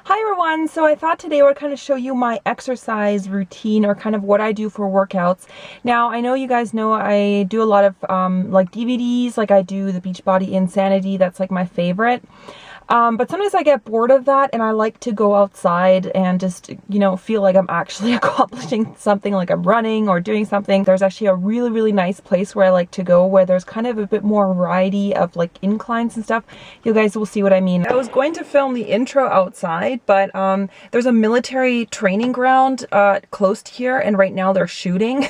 Hi everyone! So I thought today I would kind of show you my exercise routine or kind of what I do for workouts. Now I know you guys know I do a lot of like DVDs, like I do the Beachbody Insanity, that's like my favorite. But sometimes I get bored of that and I like to go outside and just, you know, feel like I'm actually accomplishing something, like I'm running or doing something. There's actually a really nice place where I like to go where there's kind of a bit more variety of like inclines and stuff. You guys will see what I mean. I was going to film the intro outside, but there's a military training ground close to here and right now they're shooting.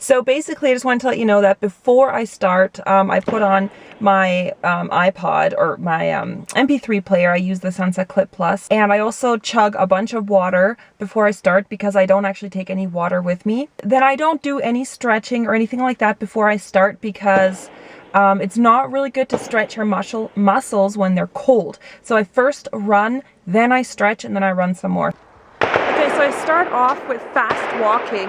So basically I just wanted to let you know that before I start, I put on my iPod or my MP3 player. I use the Sunset Clip Plus, and I also chug a bunch of water before I start because I don't actually take any water with me. Then I don't do any stretching or anything like that before I start because it's not really good to stretch your muscles when they're cold. So I first run, then I stretch, and then I run some more. Okay, so I start off with fast walking.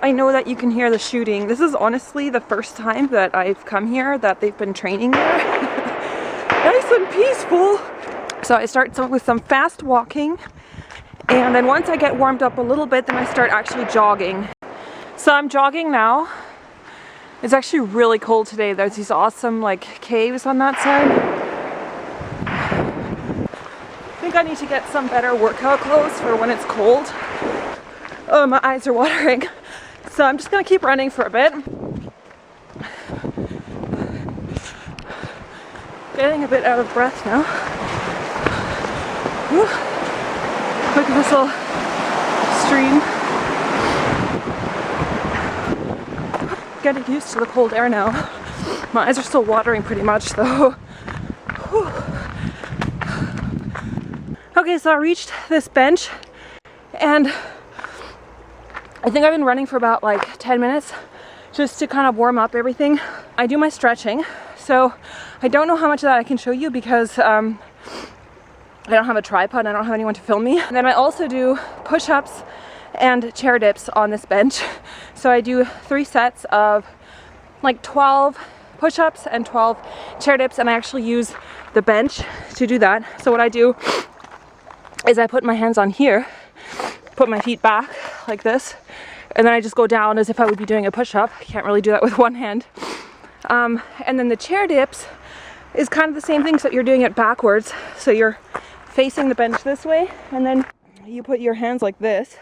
I know that you can hear the shooting. This is honestly the first time that I've come here that they've been training there. Nice and peaceful. So I start with some fast walking, and then once I get warmed up a little bit, then I start actually jogging. So I'm jogging now. It's actually really cold today. There's these awesome like caves on that side. I think I need to get some better workout clothes for when it's cold. Oh, my eyes are watering. So I'm just gonna keep running for a bit. Getting a bit out of breath now. Whew. Look at this little stream. Getting used to the cold air now. My eyes are still watering pretty much though. Whew. Okay, so I reached this bench and I think I've been running for about like 10 minutes just to kind of warm up everything. I do my stretching, so I don't know how much of that I can show you because I don't have a tripod and I don't have anyone to film me. And then I also do push-ups and chair dips on this bench. So I do 3 sets of like 12 push-ups and 12 chair dips, and I actually use the bench to do that. So what I do is I put my hands on here, put my feet back like this, and then I just go down as if I would be doing a push-up. I can't really do that with one hand. And then the chair dips is kind of the same thing, so you're doing it backwards. So you're facing the bench this way, and then you put your hands like this,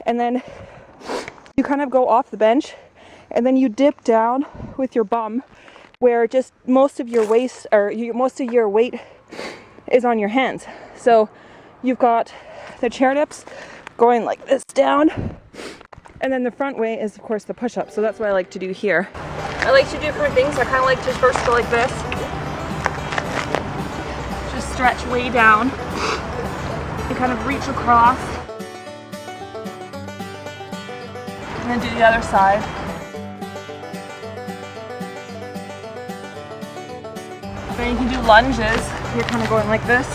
and then you kind of go off the bench, and then you dip down with your bum, where just most of your waist or most of your weight is on your hands. So you've got the chair dips going like this down, and then the front way is of course the push-up. So that's what I like to do here. I like to do different things. I kind of like to first go like this, just stretch way down and kind of reach across, and then do the other side. Then you can do lunges. You're kind of going like this,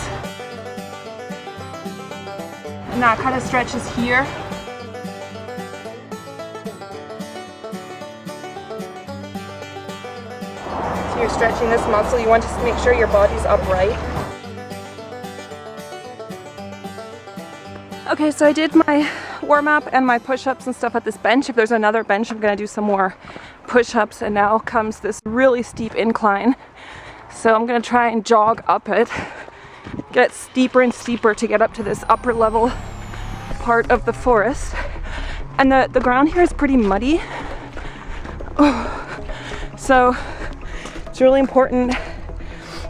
and that kind of stretches here. So you're stretching this muscle. You want to make sure your body's upright. Okay, so I did my warm-up and my push-ups and stuff at this bench. If there's another bench, I'm gonna do some more push-ups, and now comes this really steep incline. So I'm gonna try and jog up it, get steeper and steeper to get up to this upper level part of the forest. And the ground here is pretty muddy. So it's really important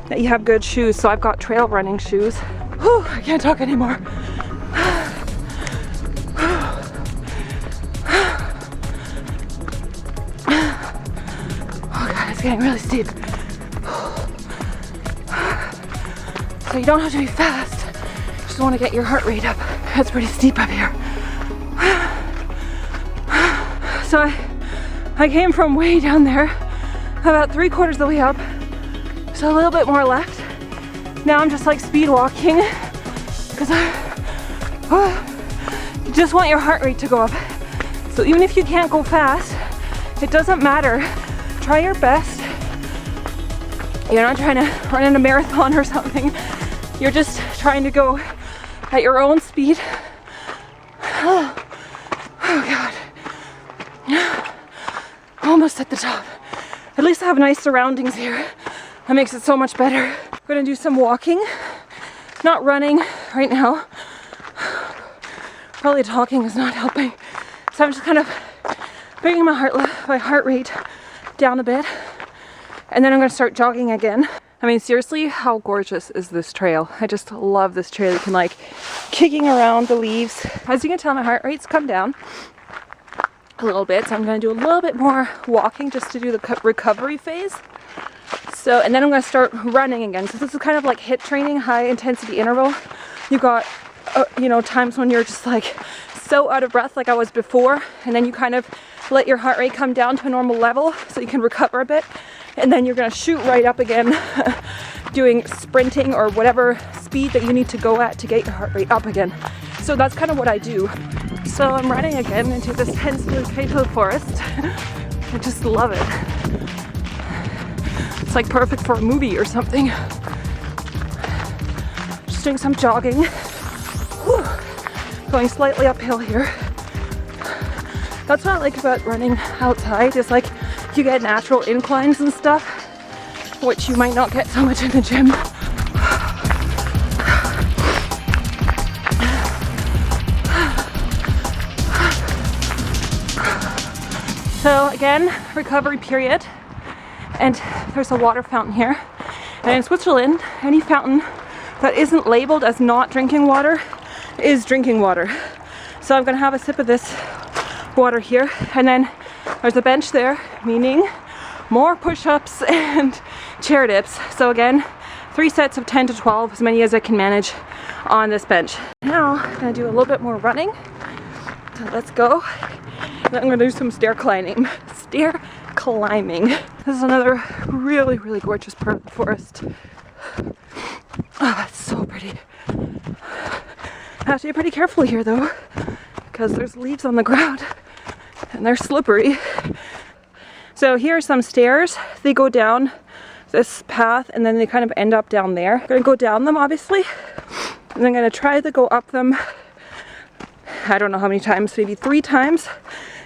that you have good shoes. So I've got trail running shoes. Whew, I can't talk anymore. Oh God, it's getting really steep. So you don't have to be fast. You just want to get your heart rate up. It's pretty steep up here. So I came from way down there, about 3/4 of the way up. So a little bit more left. Now I'm just like speed walking because you just want your heart rate to go up. So even if you can't go fast, it doesn't matter. Try your best. You're not trying to run in a marathon or something. You're just trying to go at your own speed. Oh God. Almost at the top. At least I have nice surroundings here. That makes it so much better. We're gonna do some walking, not running right now. Probably talking is not helping. So I'm just kind of bringing my heart rate down a bit. And then I'm gonna start jogging again. I mean, seriously, how gorgeous is this trail? I just love this trail. You can like kicking around the leaves. As you can tell, my heart rate's come down a little bit. So I'm gonna do a little bit more walking just to do the recovery phase. So, and then I'm gonna start running again. So this is kind of like HIIT training, high intensity interval. You got, you know, times when you're just like so out of breath like I was before. And then you kind of let your heart rate come down to a normal level so you can recover a bit. And then you're gonna shoot right up again, doing sprinting or whatever speed that you need to go at to get your heart rate up again. So that's kind of what I do. So I'm running again into this dense eucalyptus forest. I just love it. It's like perfect for a movie or something. Just doing some jogging. Whew. Going slightly uphill here. That's what I like about running outside, is like you get natural inclines and stuff, which you might not get so much in the gym. So again, recovery period, and there's a water fountain here. And in Switzerland, any fountain that isn't labeled as not drinking water is drinking water. So I'm gonna have a sip of this water here, and then there's a bench there, meaning more push-ups and chair dips. So again, 3 sets of 10 to 12, as many as I can manage on this bench. Now I'm gonna do a little bit more running. So let's go. And then I'm gonna do some stair climbing. Stair climbing. This is another really, really gorgeous part of the forest. Oh, it's so pretty. I have to be pretty careful here though, because there's leaves on the ground and they're slippery. So here are some stairs. They go down this path and then they kind of end up down there. I'm gonna go down them obviously, and I'm gonna try to go up them, I don't know how many times, maybe 3 times,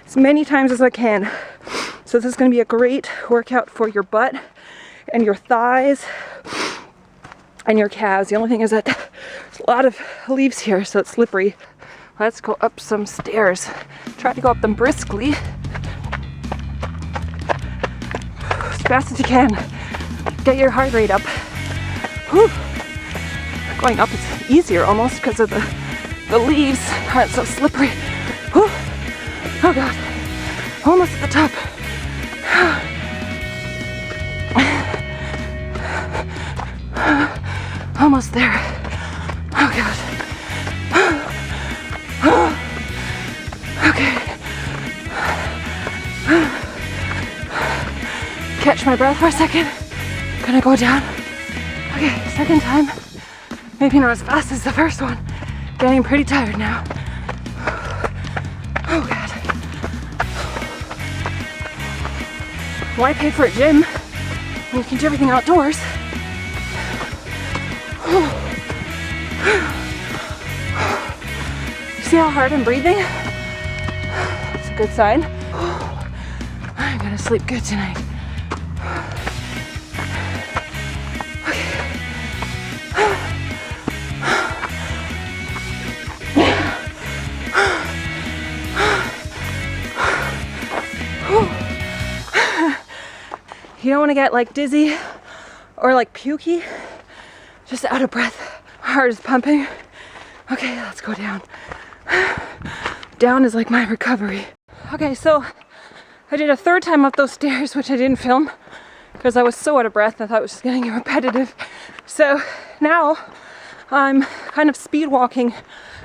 as many times as I can. So this is gonna be a great workout for your butt and your thighs and your calves. The only thing is that there's a lot of leaves here, so it's slippery. Let's go up some stairs. Try to go up them briskly, as fast as you can. Get your heart rate up. Whew. Going up is easier almost because of the leaves aren't so slippery. Whew. Oh God, almost at the top. Almost there. Oh God. Okay. Catch my breath for a second. Gonna go down. Okay, second time. Maybe not as fast as the first one. Getting pretty tired now. Oh God. Why pay for a gym when you can do everything outdoors? You see how hard I'm breathing? That's a good sign. I'm gonna sleep good tonight. You don't want to get like dizzy or like pukey, just out of breath. Heart is pumping. Okay, let's go down. Down is like my recovery. Okay, so I did a 3rd time up those stairs, which I didn't film because I was so out of breath. I thought it was just getting repetitive. So now I'm kind of speed walking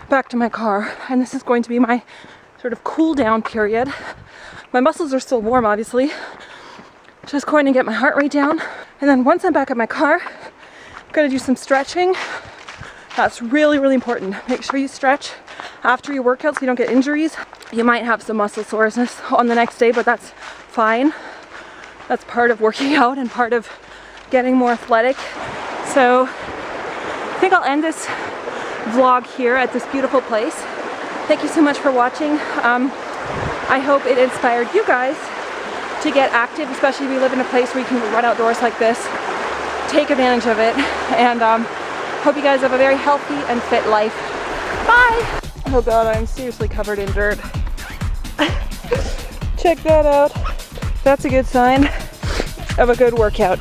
back to my car, and this is going to be my sort of cool down period. My muscles are still warm, obviously. Just going to get my heart rate down. And then once I'm back at my car, I'm gonna do some stretching. That's really, really important. Make sure you stretch after your workout so you don't get injuries. You might have some muscle soreness on the next day, but that's fine. That's part of working out and part of getting more athletic. So think I'll end this vlog here at this beautiful place. Thank you so much for watching. I hope it inspired you guys to get active, especially if you live in a place where you can run outdoors like this. Take advantage of it, and hope you guys have a very healthy and fit life. Bye! Oh god, I'm seriously covered in dirt. Check that out. That's a good sign of a good workout.